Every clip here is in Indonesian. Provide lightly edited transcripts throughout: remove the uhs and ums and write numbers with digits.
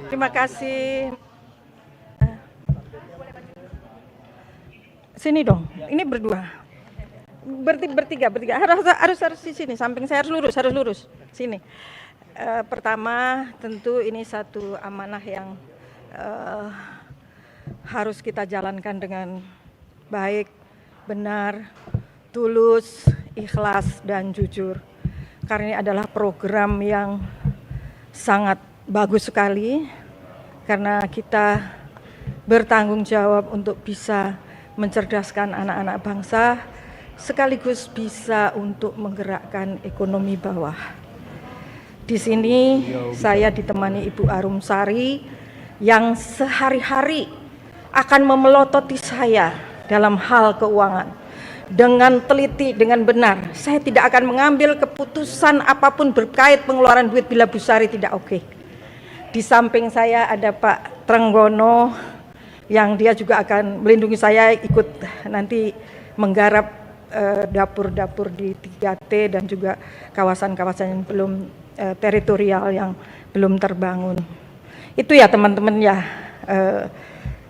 Terima kasih. Sini dong, ini berdua. Bertiga. Harus di sini, samping saya harus lurus. Sini. Pertama, tentu ini satu amanah yang harus kita jalankan dengan baik, benar, tulus, ikhlas, dan jujur. Karena ini adalah program yang sangat bagus sekali, karena kita bertanggung jawab untuk bisa mencerdaskan anak-anak bangsa, sekaligus bisa untuk menggerakkan ekonomi bawah. Di sini saya ditemani Ibu Arumsari yang sehari-hari akan memelototi saya dalam hal keuangan. Dengan teliti, dengan benar. Saya tidak akan mengambil keputusan apapun berkait pengeluaran duit bila Bu Sari tidak oke. Di samping saya ada Pak Trenggono yang dia juga akan melindungi saya, ikut nanti menggarap dapur-dapur di 3T dan juga kawasan-kawasan yang belum teritorial yang belum terbangun. Itu ya teman-teman ya.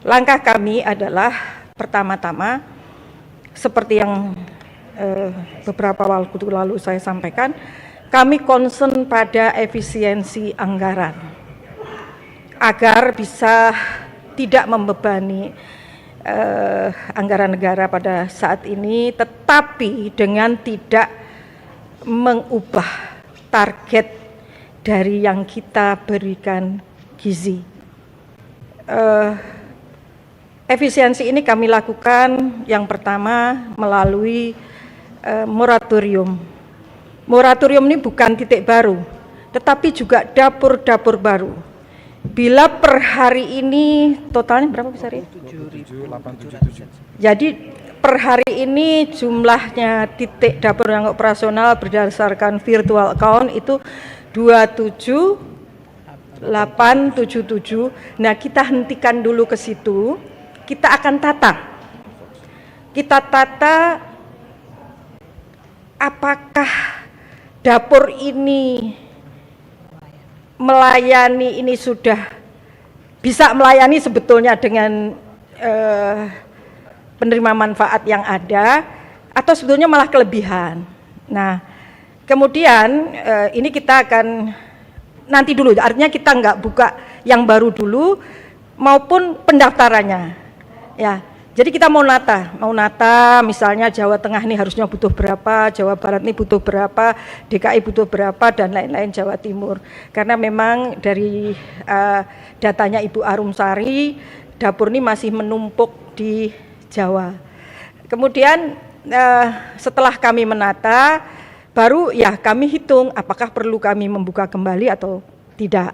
Langkah kami adalah pertama-tama seperti yang beberapa waktu lalu saya sampaikan, kami concern pada efisiensi anggaran agar bisa tidak membebani anggaran negara pada saat ini, tetapi dengan tidak mengubah target dari yang kita berikan gizi. Efisiensi ini kami lakukan yang pertama melalui moratorium. Moratorium ini bukan titik baru, tetapi juga dapur-dapur baru. Bila per hari ini totalnya berapa besar ya? 7.877. Jadi per hari ini jumlahnya titik dapur yang operasional berdasarkan virtual account itu 27.877. Nah, kita hentikan dulu ke situ. Kita akan tata. Kita tata apakah dapur ini melayani, ini sudah bisa melayani sebetulnya dengan penerima manfaat yang ada, atau sebetulnya malah kelebihan. Nah, kemudian ini kita akan nanti dulu, artinya kita nggak buka yang baru dulu maupun pendaftarannya. Ya, jadi kita mau nata misalnya Jawa Tengah ini harusnya butuh berapa, Jawa Barat ini butuh berapa, DKI butuh berapa, dan lain-lain, Jawa Timur. Karena memang dari datanya Ibu Arumsari, dapur ini masih menumpuk di Jawa. Kemudian setelah kami menata, baru ya kami hitung apakah perlu kami membuka kembali atau tidak.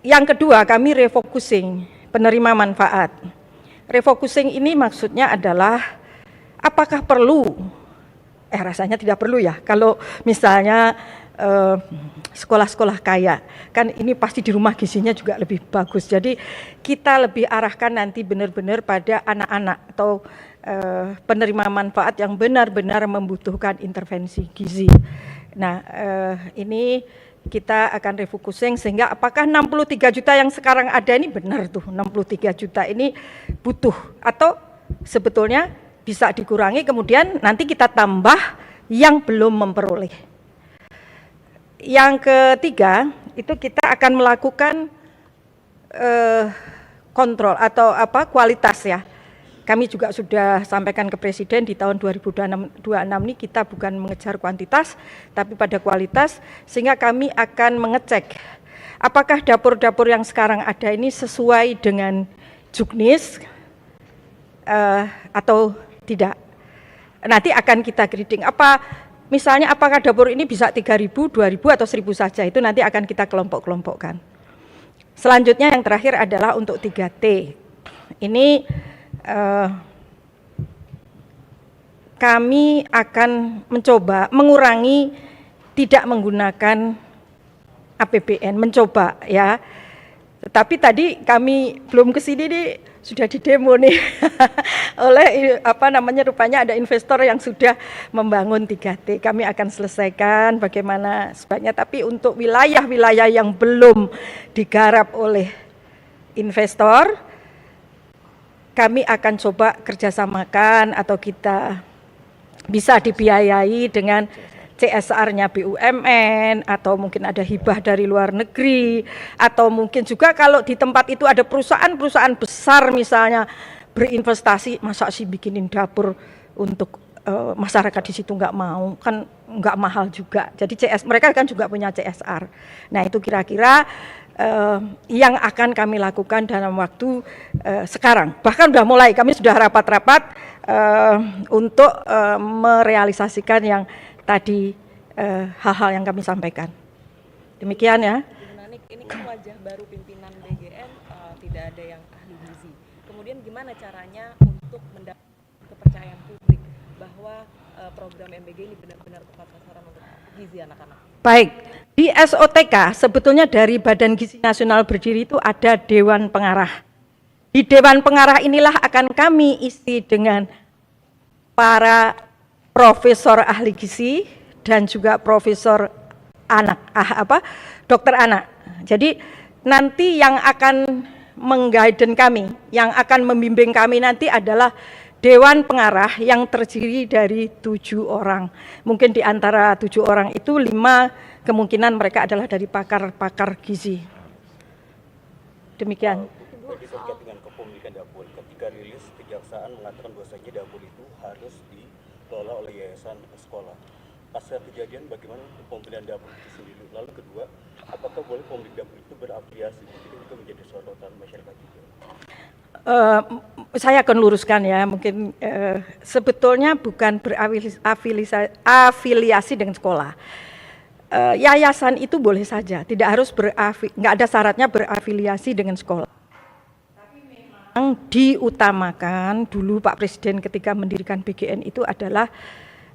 Yang kedua, kami refocusing penerima manfaat. Refocusing ini maksudnya adalah apakah perlu? Rasanya tidak perlu ya. Kalau misalnya sekolah-sekolah kaya, kan ini pasti di rumah gizinya juga lebih bagus. Jadi kita lebih arahkan nanti benar-benar pada anak-anak atau penerima manfaat yang benar-benar membutuhkan intervensi gizi. Nah, ini kita akan refocusing sehingga apakah 63 juta yang sekarang ada ini benar tuh 63 juta ini butuh atau sebetulnya bisa dikurangi, kemudian nanti kita tambah yang belum memperoleh. Yang ketiga itu kita akan melakukan kontrol atau kualitas ya. Kami juga sudah sampaikan ke Presiden di tahun 2026 ini kita bukan mengejar kuantitas, tapi pada kualitas, sehingga kami akan mengecek apakah dapur-dapur yang sekarang ada ini sesuai dengan Juknis atau tidak. Nanti akan kita grading. Misalnya apakah dapur ini bisa 3.000, 2.000 atau 1.000 saja, itu nanti akan kita kelompok-kelompokkan. Selanjutnya yang terakhir adalah untuk 3T. Ini kami akan mencoba mengurangi tidak menggunakan APBN, mencoba ya. Tetapi tadi kami belum ke sini nih, sudah didemo nih oleh rupanya ada investor yang sudah membangun 3T. Kami akan selesaikan bagaimana sebaiknya, tapi untuk wilayah-wilayah yang belum digarap oleh investor, kami akan coba kerjasamakan atau kita bisa dibiayai dengan CSR-nya BUMN, atau mungkin ada hibah dari luar negeri, atau mungkin juga kalau di tempat itu ada perusahaan-perusahaan besar misalnya berinvestasi, masa sih bikinin dapur untuk masyarakat di situ nggak mau, kan nggak mahal juga. Jadi mereka kan juga punya CSR. Nah itu kira-kira yang akan kami lakukan dalam waktu sekarang. Bahkan sudah mulai, kami sudah rapat-rapat untuk merealisasikan yang tadi hal-hal yang kami sampaikan. Demikian ya. Ini kan wajah baru pimpinan BGN, tidak ada yang ahli gizi. Kemudian gimana caranya untuk mendapatkan kepercayaan publik bahwa program MBG ini benar-benar tepat sasaran untuk gizi anak-anak? Baik, di SOTK sebetulnya dari Badan Gizi Nasional berdiri itu ada Dewan Pengarah. Di Dewan Pengarah inilah akan kami isi dengan para profesor ahli gizi dan juga profesor dokter anak. Jadi nanti yang akan mengguide kami, yang akan membimbing kami nanti adalah Dewan Pengarah yang terdiri dari 7 orang. Mungkin di antara 7 orang itu 5 kemungkinan mereka adalah dari pakar-pakar gizi. Demikian. Terkait dengan kepemilikan dapur, ketika rilis kejaksaan mengatakan bahwasanya dapur itu harus dikelola oleh yayasan sekolah. Pasca kejadian bagaimana pembelian dapur itu sendiri? Lalu kedua, apakah boleh pemilik dapur itu berafiliasi? Jadi itu menjadi sorotan masyarakat juga. Saya akan luruskan ya, mungkin sebetulnya bukan berafiliasi dengan sekolah. Yayasan itu boleh saja, tidak harus nggak ada syaratnya berafiliasi dengan sekolah. Tapi memang diutamakan dulu Pak Presiden ketika mendirikan BGN itu adalah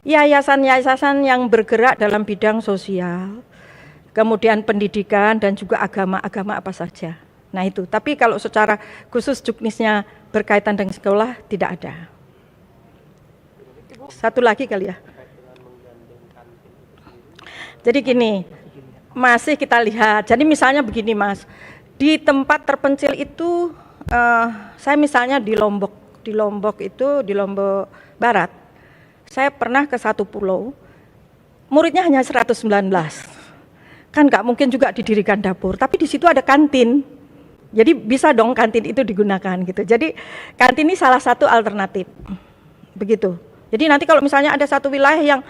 yayasan-yayasan yang bergerak dalam bidang sosial, kemudian pendidikan dan juga agama apa saja. Nah itu, tapi kalau secara khusus juknisnya berkaitan dengan sekolah tidak ada. Satu lagi kali ya. Jadi gini, masih kita lihat, jadi misalnya begini Mas, di tempat terpencil itu, saya misalnya di Lombok Barat, saya pernah ke satu pulau, muridnya hanya 119, kan nggak mungkin juga didirikan dapur, tapi di situ ada kantin, jadi bisa dong kantin itu digunakan gitu. Jadi kantin ini salah satu alternatif, begitu. Jadi nanti kalau misalnya ada satu wilayah yang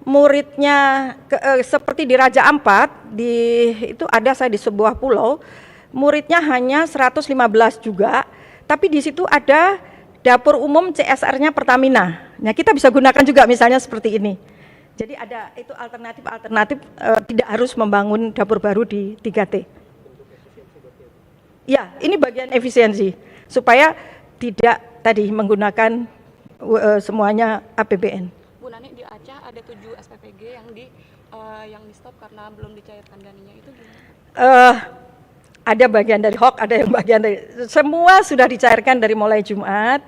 muridnya seperti di Raja Ampat, itu ada saya di sebuah pulau, muridnya hanya 115 juga, tapi di situ ada dapur umum CSR-nya Pertamina. Nah, kita bisa gunakan juga misalnya seperti ini. Jadi ada itu alternatif tidak harus membangun dapur baru di 3T. Ya, ini bagian efisiensi supaya tidak tadi menggunakan semuanya APBN. Bu Nani, di Aceh ada 7 SPPG yang di stop karena belum dicairkan dananya, itu gimana? Ada bagian dari hoax, ada yang bagian dari semua sudah dicairkan dari mulai Jumat.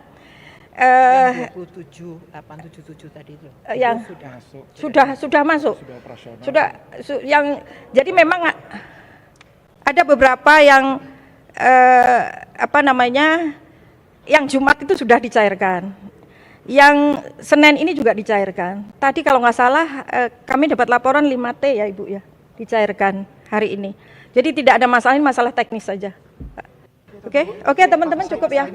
Yang 877 tadi itu. Yang sudah masuk. Sudah masuk. Sudah operasional. Jadi memang ada beberapa yang yang Jumat itu sudah dicairkan. Yang Senin ini juga dicairkan. Tadi kalau nggak salah kami dapat laporan 5T ya Ibu ya, dicairkan hari ini. Jadi tidak ada masalah, ini masalah teknis saja. Oke, teman-teman cukup ya.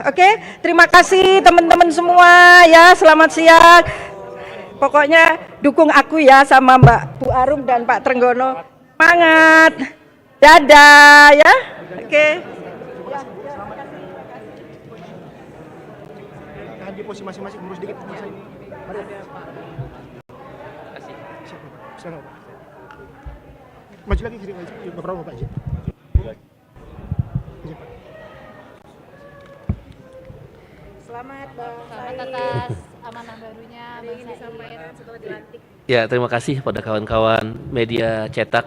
Oke, terima kasih teman-teman semua ya, selamat siang. Pokoknya dukung aku ya sama Mbak Bu Arum dan Pak Trenggono. Semangat. Dadah ya. Oke. Di posisi masing-masing, urus dikit. Mari. Silakan, Pak. Maju lagi kiri, beberapa Pak. Selamat atas amanah barunya Bang disampaikan setelah dilantik. Ya, terima kasih pada kawan-kawan media cetak,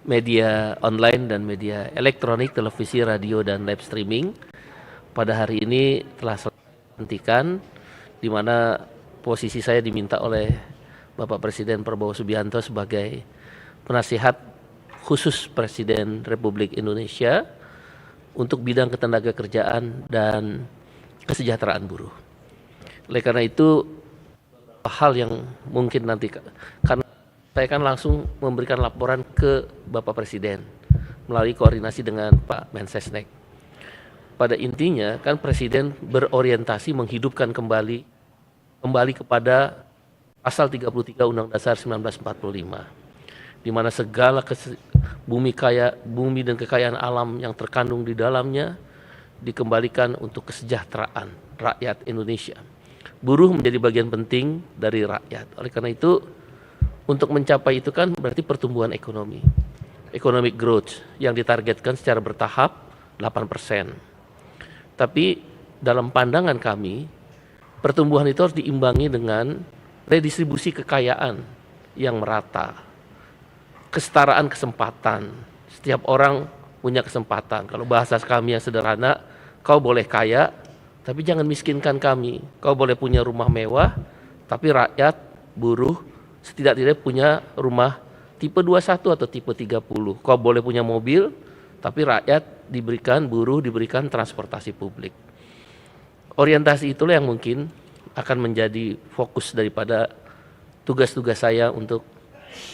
media online dan media elektronik, televisi, radio dan live streaming pada hari ini telah hentikan, di mana posisi saya diminta oleh Bapak Presiden Prabowo Subianto sebagai penasihat khusus Presiden Republik Indonesia untuk bidang ketenagakerjaan dan kesejahteraan buruh. Oleh karena itu, hal yang mungkin nanti, karena saya akan langsung memberikan laporan ke Bapak Presiden melalui koordinasi dengan Pak Mensesnek. Pada intinya kan Presiden berorientasi menghidupkan kembali kepada pasal 33 Undang Dasar 1945, di mana segala bumi dan kekayaan alam yang terkandung di dalamnya dikembalikan untuk kesejahteraan rakyat Indonesia. Buruh menjadi bagian penting dari rakyat. Oleh karena itu, untuk mencapai itu kan berarti pertumbuhan ekonomi. Economic growth yang ditargetkan secara bertahap 8%. Tapi dalam pandangan kami, pertumbuhan itu harus diimbangi dengan redistribusi kekayaan yang merata. Kesetaraan kesempatan. Setiap orang punya kesempatan. Kalau bahasa kami yang sederhana, kau boleh kaya, tapi jangan miskinkan kami. Kau boleh punya rumah mewah, tapi rakyat, buruh, setidaknya punya rumah tipe 21 atau tipe 30. Kau boleh punya mobil, tapi rakyat buruh diberikan transportasi publik. Orientasi itulah yang mungkin akan menjadi fokus daripada tugas-tugas saya untuk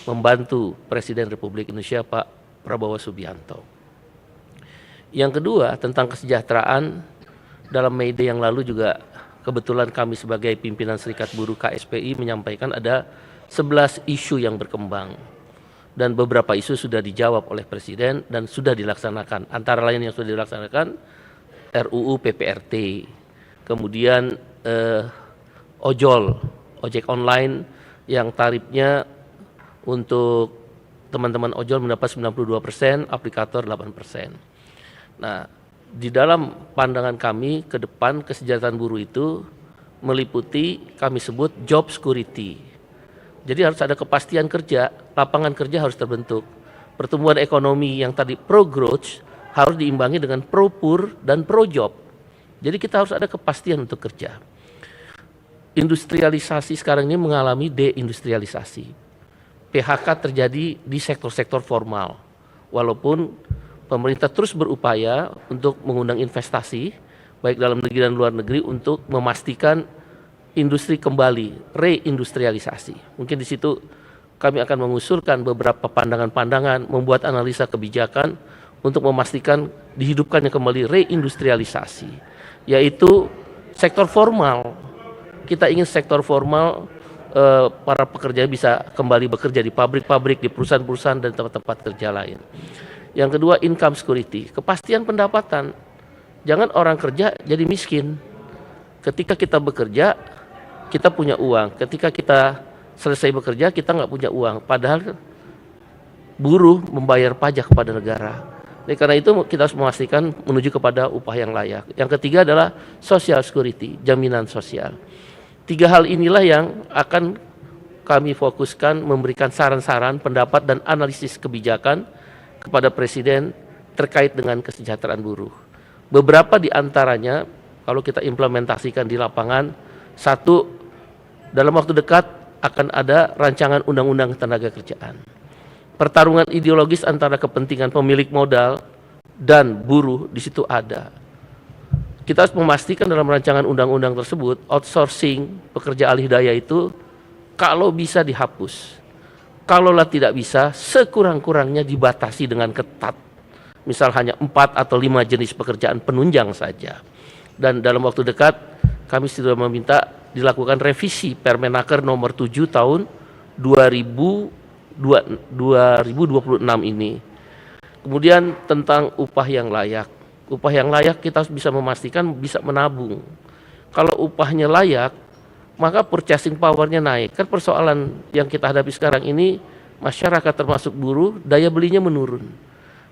membantu Presiden Republik Indonesia Pak Prabowo Subianto. Yang kedua, tentang kesejahteraan, dalam May Day yang lalu juga kebetulan kami sebagai pimpinan Serikat Buruh KSPI menyampaikan ada 11 isu yang berkembang. Dan beberapa isu sudah dijawab oleh Presiden dan sudah dilaksanakan. Antara lain yang sudah dilaksanakan, RUU PPRT, kemudian ojek online yang tarifnya untuk teman-teman ojol mendapat 92%, aplikator 8%. Nah, di dalam pandangan kami ke depan kesejahteraan buruh itu meliputi kami sebut job security. Jadi harus ada kepastian kerja, lapangan kerja harus terbentuk. Pertumbuhan ekonomi yang tadi pro growth harus diimbangi dengan pro pur dan pro job. Jadi kita harus ada kepastian untuk kerja. Industrialisasi sekarang ini mengalami deindustrialisasi. PHK terjadi di sektor-sektor formal. Walaupun pemerintah terus berupaya untuk mengundang investasi, baik dalam negeri dan luar negeri, untuk memastikan industri kembali, reindustrialisasi. Mungkin di situ kami akan mengusulkan beberapa pandangan-pandangan, membuat analisa kebijakan untuk memastikan dihidupkannya kembali reindustrialisasi, yaitu sektor formal. Kita ingin sektor formal, para pekerja bisa kembali bekerja di pabrik-pabrik, di perusahaan-perusahaan dan tempat-tempat kerja lain. Yang kedua, income security, kepastian pendapatan. Jangan orang kerja jadi miskin. Ketika kita bekerja, kita punya uang. Ketika kita selesai bekerja, kita nggak punya uang. Padahal buruh membayar pajak kepada negara. Oleh karena itu kita harus memastikan menuju kepada upah yang layak. Yang ketiga adalah social security, jaminan sosial. 3 hal inilah yang akan kami fokuskan memberikan saran-saran, pendapat dan analisis kebijakan kepada Presiden terkait dengan kesejahteraan buruh. Beberapa di antaranya kalau kita implementasikan di lapangan, satu, dalam waktu dekat akan ada rancangan undang-undang tenaga kerjaan. Pertarungan ideologis antara kepentingan pemilik modal dan buruh di situ ada. Kita harus memastikan dalam rancangan undang-undang tersebut, outsourcing pekerja alih daya itu kalau bisa dihapus. Kalaulah tidak bisa, sekurang-kurangnya dibatasi dengan ketat. Misal hanya 4 atau 5 jenis pekerjaan penunjang saja. Dan dalam waktu dekat kami sudah meminta dilakukan revisi Permenaker nomor 7 tahun 2026 ini. Kemudian tentang upah yang layak. Upah yang layak kita harus bisa memastikan bisa menabung. Kalau upahnya layak, maka purchasing power-nya naik. Kan persoalan yang kita hadapi sekarang ini, masyarakat termasuk buruh, daya belinya menurun.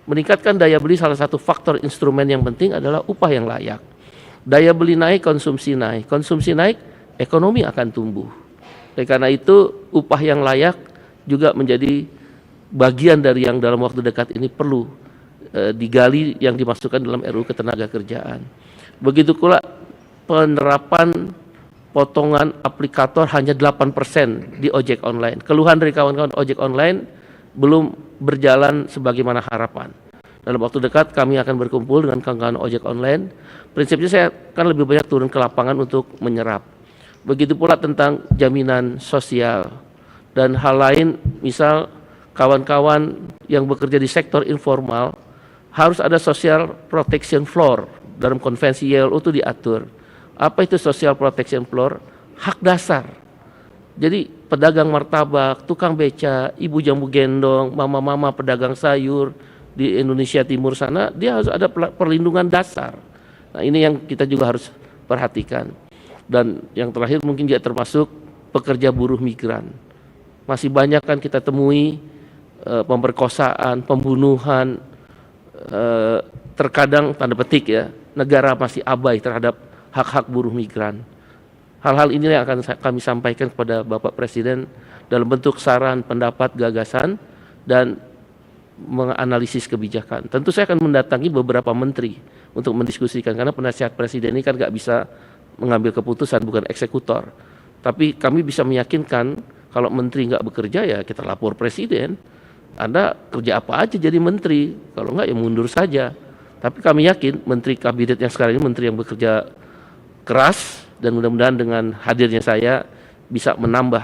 Meningkatkan daya beli salah satu faktor instrumen yang penting adalah upah yang layak. Daya beli naik, konsumsi naik. Konsumsi naik, ekonomi akan tumbuh. Oleh karena itu, upah yang layak juga menjadi bagian dari yang dalam waktu dekat ini perlu digali yang dimasukkan dalam RUU Ketenagakerjaan. Begitu pula penerapan potongan aplikator hanya 8% di ojek online. Keluhan dari kawan-kawan ojek online belum berjalan sebagaimana harapan. Dalam waktu dekat kami akan berkumpul dengan kawan-kawan ojek online. Prinsipnya saya akan lebih banyak turun ke lapangan untuk menyerap. Begitu pula tentang jaminan sosial dan hal lain, misal kawan-kawan yang bekerja di sektor informal harus ada social protection floor. Dalam konvensi ILO itu diatur. Apa itu social protection floor? Hak dasar. Jadi pedagang martabak, tukang beca, ibu jambu gendong, mama-mama pedagang sayur di Indonesia Timur sana, dia harus ada perlindungan dasar. Nah, ini yang kita juga harus perhatikan. Dan yang terakhir mungkin juga termasuk pekerja buruh migran. Masih banyak kan kita temui pemerkosaan, pembunuhan, terkadang tanda petik ya, negara masih abai terhadap hak-hak buruh migran. Hal-hal ini yang akan kami sampaikan kepada Bapak Presiden dalam bentuk saran, pendapat, gagasan, dan menganalisis kebijakan. Tentu saya akan mendatangi beberapa menteri untuk mendiskusikan, karena penasihat Presiden ini kan nggak bisa mengambil keputusan, bukan eksekutor. Tapi kami bisa meyakinkan kalau menteri nggak bekerja ya kita lapor Presiden. Anda kerja apa aja jadi menteri, kalau nggak ya mundur saja. Tapi kami yakin menteri kabinet yang sekarang ini menteri yang bekerja keras, dan mudah-mudahan dengan hadirnya saya bisa menambah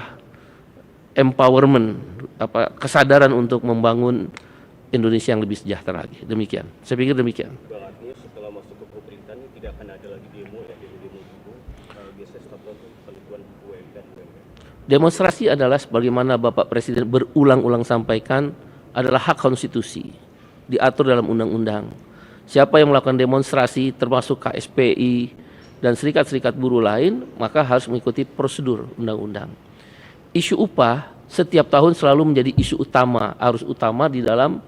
empowerment, kesadaran untuk membangun Indonesia yang lebih sejahtera lagi. Demikian, saya pikir demikian. Bang, artinya setelah masuk ke pemerintahan ini tidak akan ada lagi demo ya, demo ibu, biasanya stop penentuan UMK. Demonstrasi adalah sebagaimana Bapak Presiden berulang-ulang sampaikan adalah hak konstitusi, diatur dalam undang-undang. Siapa yang melakukan demonstrasi termasuk KSPI dan serikat-serikat buruh lain, maka harus mengikuti prosedur undang-undang. Isu upah setiap tahun selalu menjadi isu utama, arus utama di dalam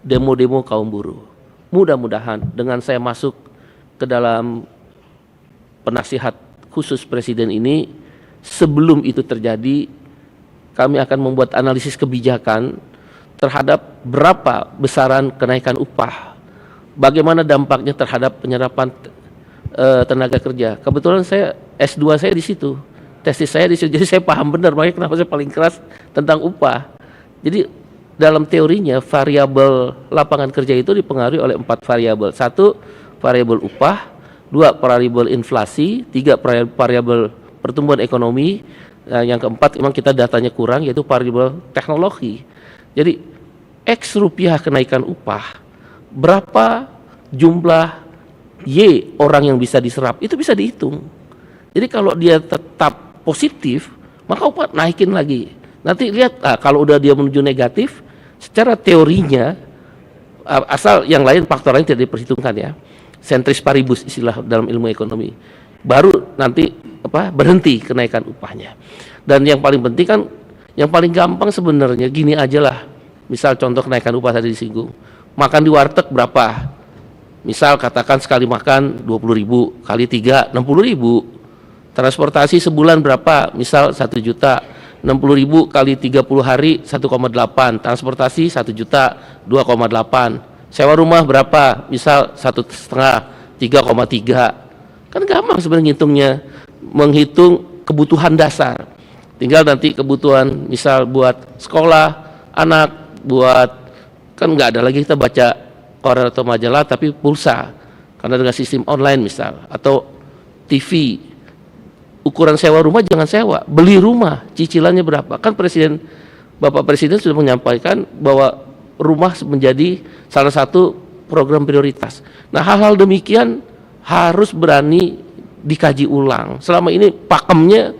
demo-demo kaum buruh. Mudah-mudahan dengan saya masuk ke dalam penasihat khusus Presiden ini, sebelum itu terjadi, kami akan membuat analisis kebijakan terhadap berapa besaran kenaikan upah, bagaimana dampaknya terhadap penyerapan tenaga kerja. Kebetulan saya S2 saya di situ, tesis saya di situ, jadi saya paham benar makanya kenapa saya paling keras tentang upah. Jadi dalam teorinya variabel lapangan kerja itu dipengaruhi oleh 4 variabel. 1, variabel upah, 2, variabel inflasi, 3, variabel pertumbuhan ekonomi, yang keempat memang kita datanya kurang yaitu variabel teknologi. Jadi X rupiah kenaikan upah, berapa jumlah Y orang yang bisa diserap, itu bisa dihitung. Jadi kalau dia tetap positif, maka upah naikin lagi. Nanti lihat, kalau udah dia menuju negatif, secara teorinya, asal yang lain faktor lain tidak diperhitungkan ya, centris paribus istilah dalam ilmu ekonomi, baru nanti berhenti kenaikan upahnya. Dan yang paling penting kan, yang paling gampang sebenarnya gini aja lah. Misal contoh kenaikan upah tadi disinggung, makan di warteg berapa? Misal katakan sekali makan 20.000 kali 3 60.000. Transportasi sebulan berapa? Misal 1 juta. 60.000 kali 30 hari 1,8. Transportasi 1 juta 2,8. Sewa rumah berapa? Misal 1,5 3,3. Kan gampang sebenarnya ngitungnya, menghitung kebutuhan dasar. Tinggal nanti kebutuhan misal buat sekolah anak, buat kan nggak ada lagi kita baca koran atau majalah tapi pulsa karena dengan sistem online misal, atau TV. Ukuran sewa rumah jangan sewa, beli rumah cicilannya berapa. Kan Bapak Presiden sudah menyampaikan bahwa rumah menjadi salah satu program prioritas. Nah, hal-hal demikian harus berani dikaji ulang. Selama ini pakemnya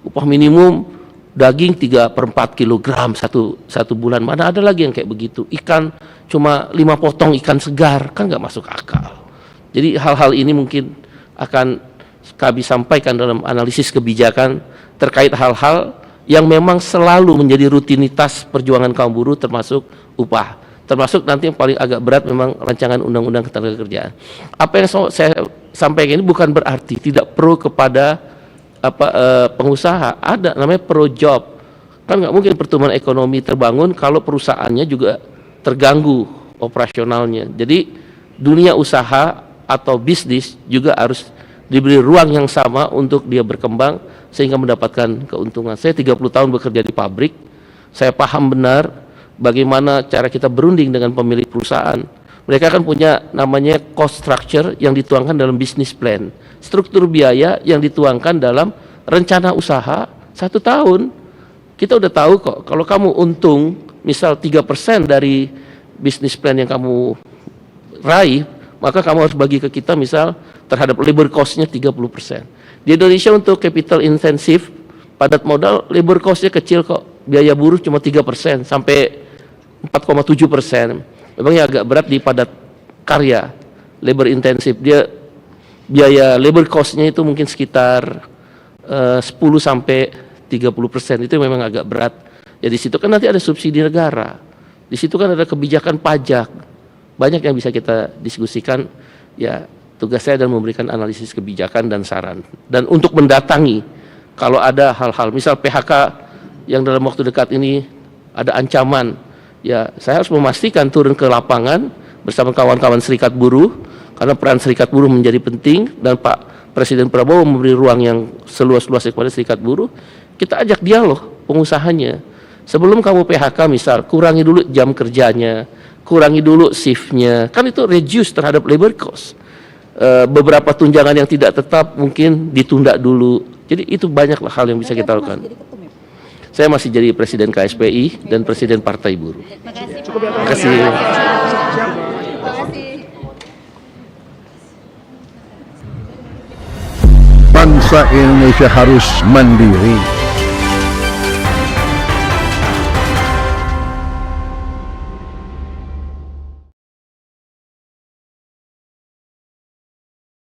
upah minimum daging 3/4 kilogram satu bulan, mana ada lagi yang kayak begitu. Ikan cuma 5 potong ikan segar, kan nggak masuk akal. Jadi hal-hal ini mungkin akan kami sampaikan dalam analisis kebijakan terkait hal-hal yang memang selalu menjadi rutinitas perjuangan kaum buruh, termasuk upah. Termasuk nanti yang paling agak berat memang rancangan undang-undang ketenagakerjaan. Apa yang saya sampaikan ini bukan berarti tidak pro kepada pengusaha. Ada namanya pro job. Kan nggak mungkin pertumbuhan ekonomi terbangun kalau perusahaannya juga terganggu operasionalnya. Jadi dunia usaha atau bisnis juga harus diberi ruang yang sama untuk dia berkembang sehingga mendapatkan keuntungan. Saya 30 tahun bekerja di pabrik, saya paham benar bagaimana cara kita berunding dengan pemilik perusahaan. Mereka kan punya namanya cost structure yang dituangkan dalam business plan, struktur biaya yang dituangkan dalam rencana usaha 1 tahun. Kita udah tahu kok, kalau kamu untung misal 3% dari business plan yang kamu raih, maka kamu harus bagi ke kita misal terhadap labor cost-nya 30%. Di Indonesia untuk capital intensif, padat modal, labor cost-nya kecil kok. Biaya buruh cuma 3% sampai 4,7%. Memangnya agak berat di padat karya, labor intensif. Dia biaya labor cost-nya itu mungkin sekitar 10 sampai 30%. Itu memang agak berat. Ya di situ kan nanti ada subsidi negara. Di situ kan ada kebijakan pajak. Banyak yang bisa kita diskusikan. Ya, tugas saya adalah memberikan analisis kebijakan dan saran. Dan untuk mendatangi kalau ada hal-hal, misal PHK yang dalam waktu dekat ini ada ancaman, ya saya harus memastikan turun ke lapangan bersama kawan-kawan serikat buruh, karena peran serikat buruh menjadi penting, dan Pak Presiden Prabowo memberi ruang yang seluas-luasnya kepada serikat buruh. Kita ajak dialog pengusahanya. Sebelum kamu PHK misal, kurangi dulu jam kerjanya, kurangi dulu shiftnya, kan itu reduce terhadap labor cost. Beberapa tunjangan yang tidak tetap mungkin ditunda dulu. Jadi itu banyak hal yang bisa kita lakukan. Saya masih jadi Presiden KSPI dan Presiden Partai Buruh. Terima kasih. Bangsa Indonesia harus mandiri.